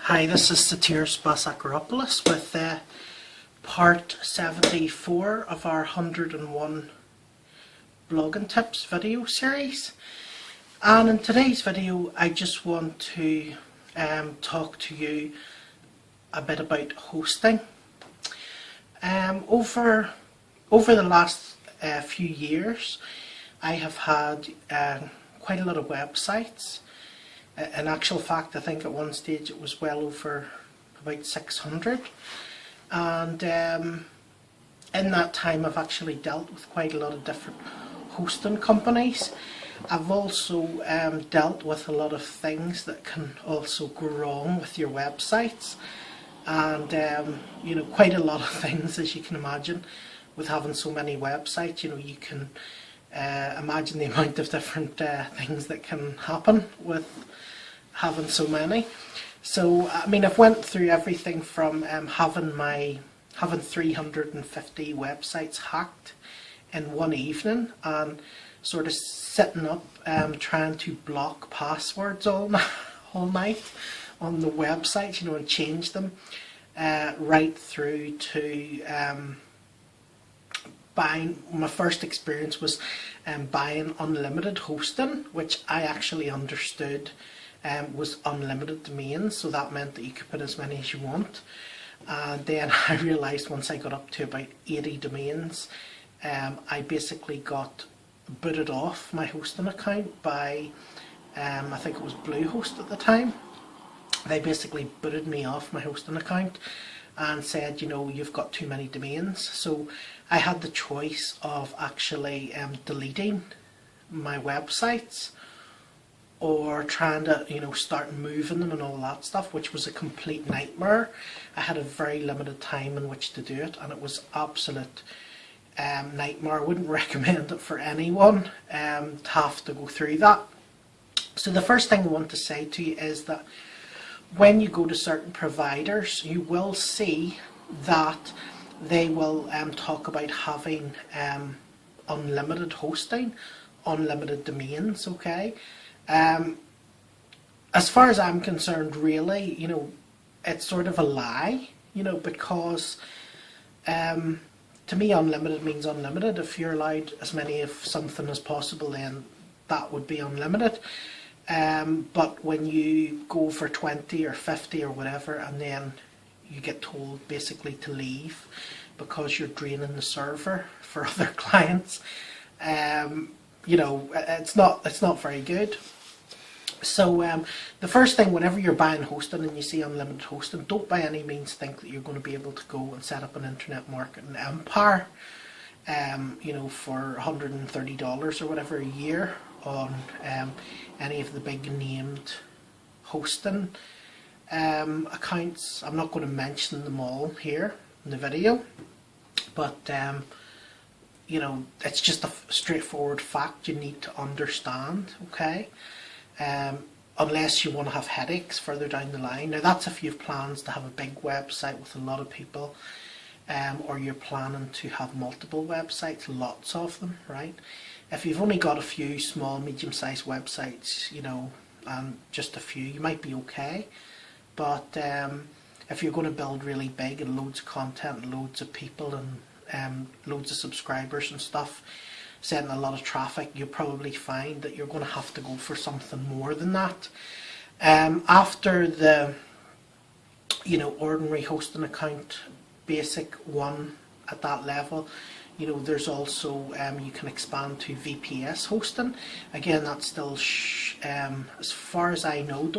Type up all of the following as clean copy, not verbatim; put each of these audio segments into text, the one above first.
Hi, this is Satiris Basakaropoulos with part 74 of our 101 blogging tips video series. And in today's video I just want to talk to you a bit about hosting. Over the last few years I have had quite a lot of websites. In actual fact, I think at one stage it was well over about 600, and in that time I've actually dealt with quite a lot of different hosting companies. I've also dealt with a lot of things that can also go wrong with your websites, and you know, quite a lot of things, as you can imagine, with having so many websites. You know, you can imagine the amount of different things that can happen with having so many. So I mean, I've went through everything from having 350 websites hacked in one evening, and sort of sitting up trying to block passwords all night on the website, you know, and change them, right through to buying. My first experience was buying unlimited hosting, which I actually understood was unlimited domains, so that meant that you could put as many as you want. And then I realised once I got up to about 80 domains, I basically got booted off my hosting account by, I think it was Bluehost at the time. They basically booted me off my hosting account and said, you know, you've got too many domains. So I had the choice of actually deleting my websites, or trying to, you know, start moving them and all that stuff, which was a complete nightmare. I had a very limited time in which to do it, and it was absolute nightmare. I wouldn't recommend it for anyone to have to go through that. So the first thing I want to say to you is that when you go to certain providers, you will see that they will talk about having unlimited hosting, unlimited domains, okay? As far as I'm concerned, really, you know, it's sort of a lie, you know, because to me unlimited means unlimited. If you're allowed as many of something as possible, then that would be unlimited. But when you go for 20 or 50 or whatever, and then you get told basically to leave because you're draining the server for other clients, you know, it's not very good. So the first thing, whenever you're buying hosting and you see unlimited hosting, don't by any means think that you're going to be able to go and set up an internet marketing empire, you know, for $130 or whatever a year on any of the big named hosting accounts. I'm not going to mention them all here in the video, but you know, it's just a straightforward fact you need to understand, okay? Unless you want to have headaches further down the line. Now that's if you have plans to have a big website with a lot of people, or you're planning to have multiple websites, lots of them, right? If you've only got a few small, medium-sized websites, you know, and just a few, you might be okay. But if you're going to build really big and loads of content and loads of people and loads of subscribers and stuff, sending a lot of traffic, you'll probably find that you're going to have to go for something more than that. After the, you know, ordinary hosting account, basic one at that level, you know, there's also, you can expand to VPS hosting. Again, that's still, as far as I know,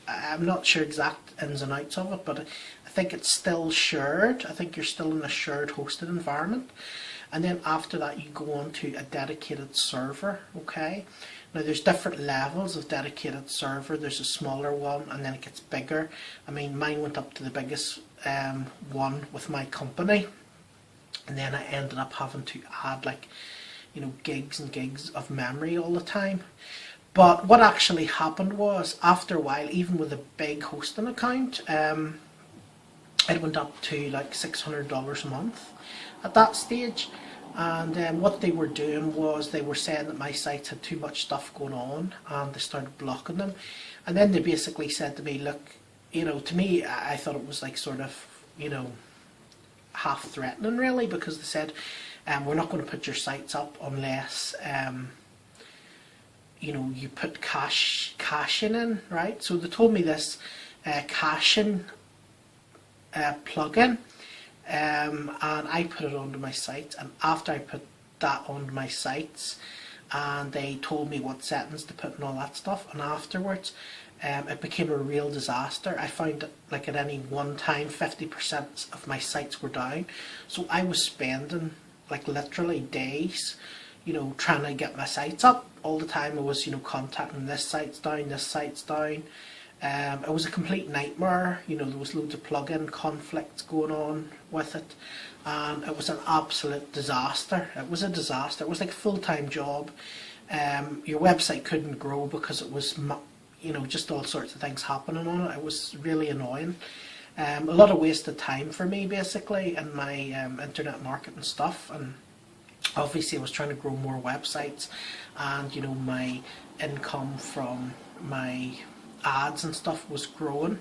I'm not sure exact ins and outs of it, but I think it's still shared. I think you're still in a shared hosted environment. And then after that you go on to a dedicated server, okay? Now there's different levels of dedicated server. There's a smaller one and then it gets bigger. I mean, mine went up to the biggest one with my company, and then I ended up having to add, like, you know, gigs and gigs of memory all the time. But what actually happened was, after a while, even with a big hosting account, it went up to like $600 a month at that stage. And what they were doing was they were saying that my sites had too much stuff going on, and they started blocking them. And then they basically said to me, look, you know, to me, I thought it was like sort of, you know, half threatening really, because they said, we're not going to put your sites up unless, you know, you put caching in, right? So they told me this caching plugin, and I put it onto my site, and after I put that onto my sites, and they told me what settings to put and all that stuff, and afterwards it became a real disaster. I found that like at any one time 50% of my sites were down, so I was spending like literally days, you know, trying to get my sites up. All the time I was, you know, contacting this site's down, this site's down. It was a complete nightmare. You know, there was loads of plugin conflicts going on with it, and it was an absolute disaster. It was a disaster. It was like a full-time job. Your website couldn't grow because it was, you know, just all sorts of things happening on it. It was really annoying. A lot of wasted time for me basically in my internet marketing stuff, and obviously I was trying to grow more websites, and you know, my income from my ads and stuff was growing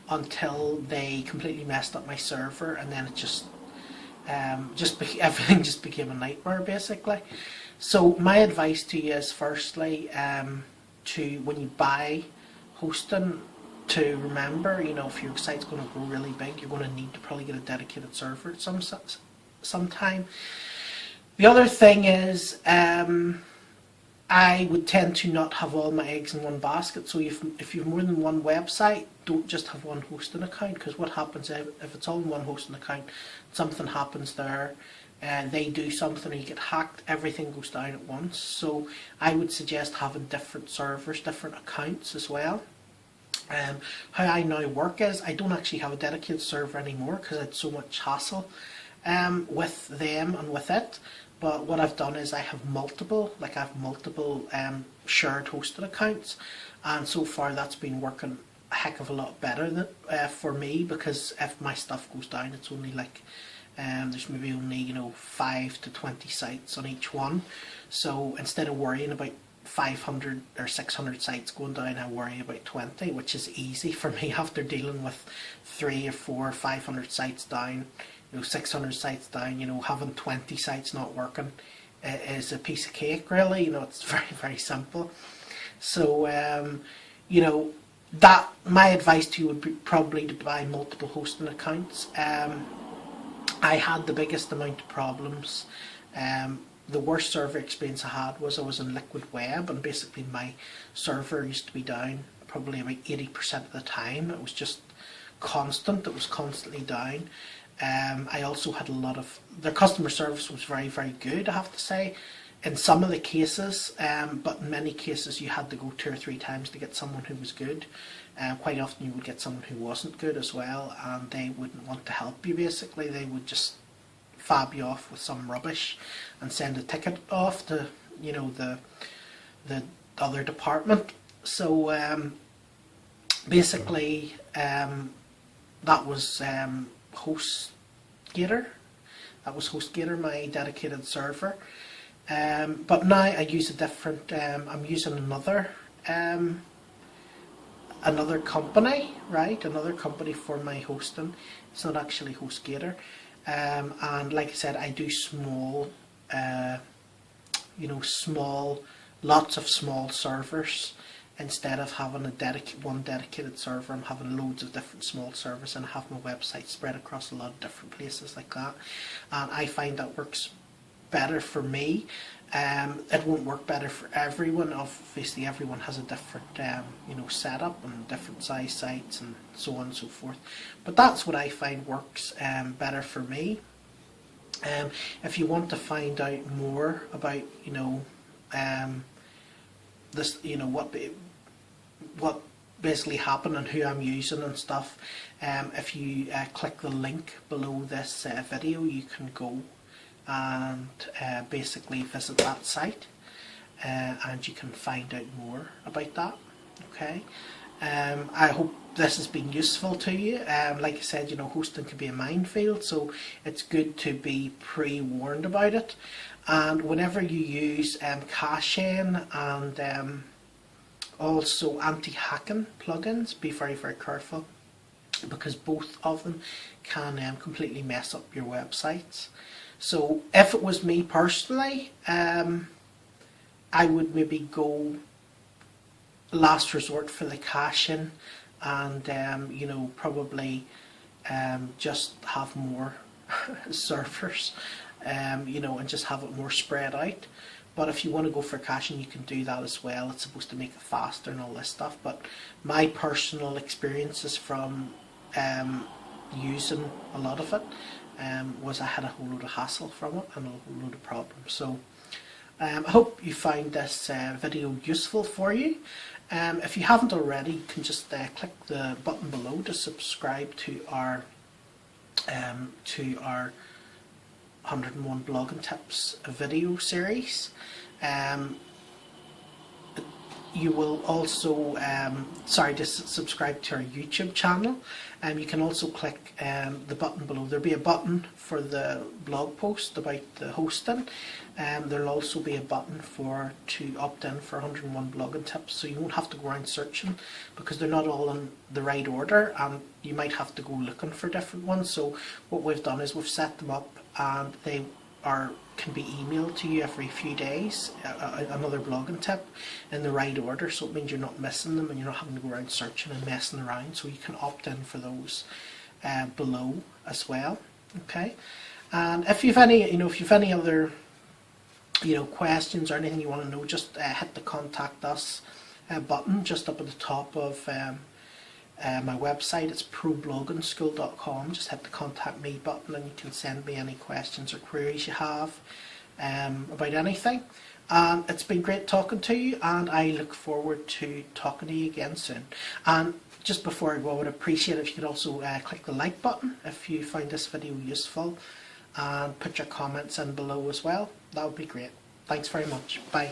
until they completely messed up my server, and then it just everything just became a nightmare basically. So my advice to you is, firstly, to when you buy hosting, to remember, you know, if your site's going to grow really big, you're going to need to probably get a dedicated server at some time. The other thing is, I would tend to not have all my eggs in one basket. So if you have more than one website, don't just have one hosting account, because what happens if it's all in one hosting account, something happens there, and they do something or you get hacked, everything goes down at once. So I would suggest having different servers, different accounts as well. How I now work is, I don't actually have a dedicated server anymore because I had so much hassle with them and with it. But what I've done is I have multiple shared hosted accounts, and so far that's been working a heck of a lot better than, for me, because if my stuff goes down, it's only like there's maybe only, you know, 5 to 20 sites on each one. So instead of worrying about 500 or 600 sites going down, I worry about 20, which is easy for me after dealing with 3 or 4 or 500 sites down. You know, 600 sites down, you know, having 20 sites not working is a piece of cake really. You know, it's very, very simple. So, you know, that my advice to you would be probably to buy multiple hosting accounts. I had the biggest amount of problems. The worst server experience I had was I was in Liquid Web, and basically my server used to be down probably about 80% of the time. It was just constant. It was constantly down. I also had a lot of, their customer service was very, very good, I have to say, in some of the cases, but in many cases you had to go 2 or 3 times to get someone who was good. Quite often you would get someone who wasn't good as well, and they wouldn't want to help you basically. They would just fab you off with some rubbish and send a ticket off to, you know, the other department. So basically that was HostGator. That was HostGator, my dedicated server. But now I use a different, I'm using another company, right? Another company for my hosting. It's not actually HostGator. And like I said, I do small, you know, lots of small servers. Instead of having one dedicated server, I'm having loads of different small servers, and I have my website spread across a lot of different places like that. And I find that works better for me. It won't work better for everyone. Obviously, everyone has a different, you know, setup and different size sites and so on and so forth. But that's what I find works better for me. If you want to find out more about, you know, this, you know, what basically happened and who I'm using and stuff, if you click the link below this video, you can go and basically visit that site, and you can find out more about that. Okay, I hope this has been useful to you. Like I said, you know, hosting can be a minefield, so it's good to be pre-warned about it. And whenever you use caching and also anti-hacking plugins, be very, very careful. because both of them can completely mess up your websites. So if it was me personally, I would maybe go last resort for the caching, and you know, probably just have more servers, you know, and just have it more spread out. But if you want to go for caching, you can do that as well. It's supposed to make it faster and all this stuff. But my personal experiences from using a lot of it was I had a whole load of hassle from it and a whole load of problems. So I hope you find this video useful for you. If you haven't already, you can just click the button below to subscribe to our 101 Blogging Tips video series. You will also, just subscribe to our YouTube channel. You can also click the button below. There'll be a button for the blog post about the hosting. There'll also be a button to opt in for 101 Blogging Tips, so you won't have to go around searching, because they're not all in the right order and you might have to go looking for different ones. So what we've done is we've set them up, and they can be emailed to you every few days, another blogging tip in the right order, so it means you're not missing them and you're not having to go around searching and messing around. So you can opt in for those below as well. Okay, and if you've any, if you've any other questions or anything you want to know, just hit the contact us button just up at the top of my website. It's probloggingschool.com. Just hit the contact me button and you can send me any questions or queries you have about anything. It's been great talking to you, and I look forward to talking to you again soon. And just before I go, I would appreciate it if you could also click the like button if you find this video useful, and put your comments in below as well. That would be great. Thanks very much. Bye.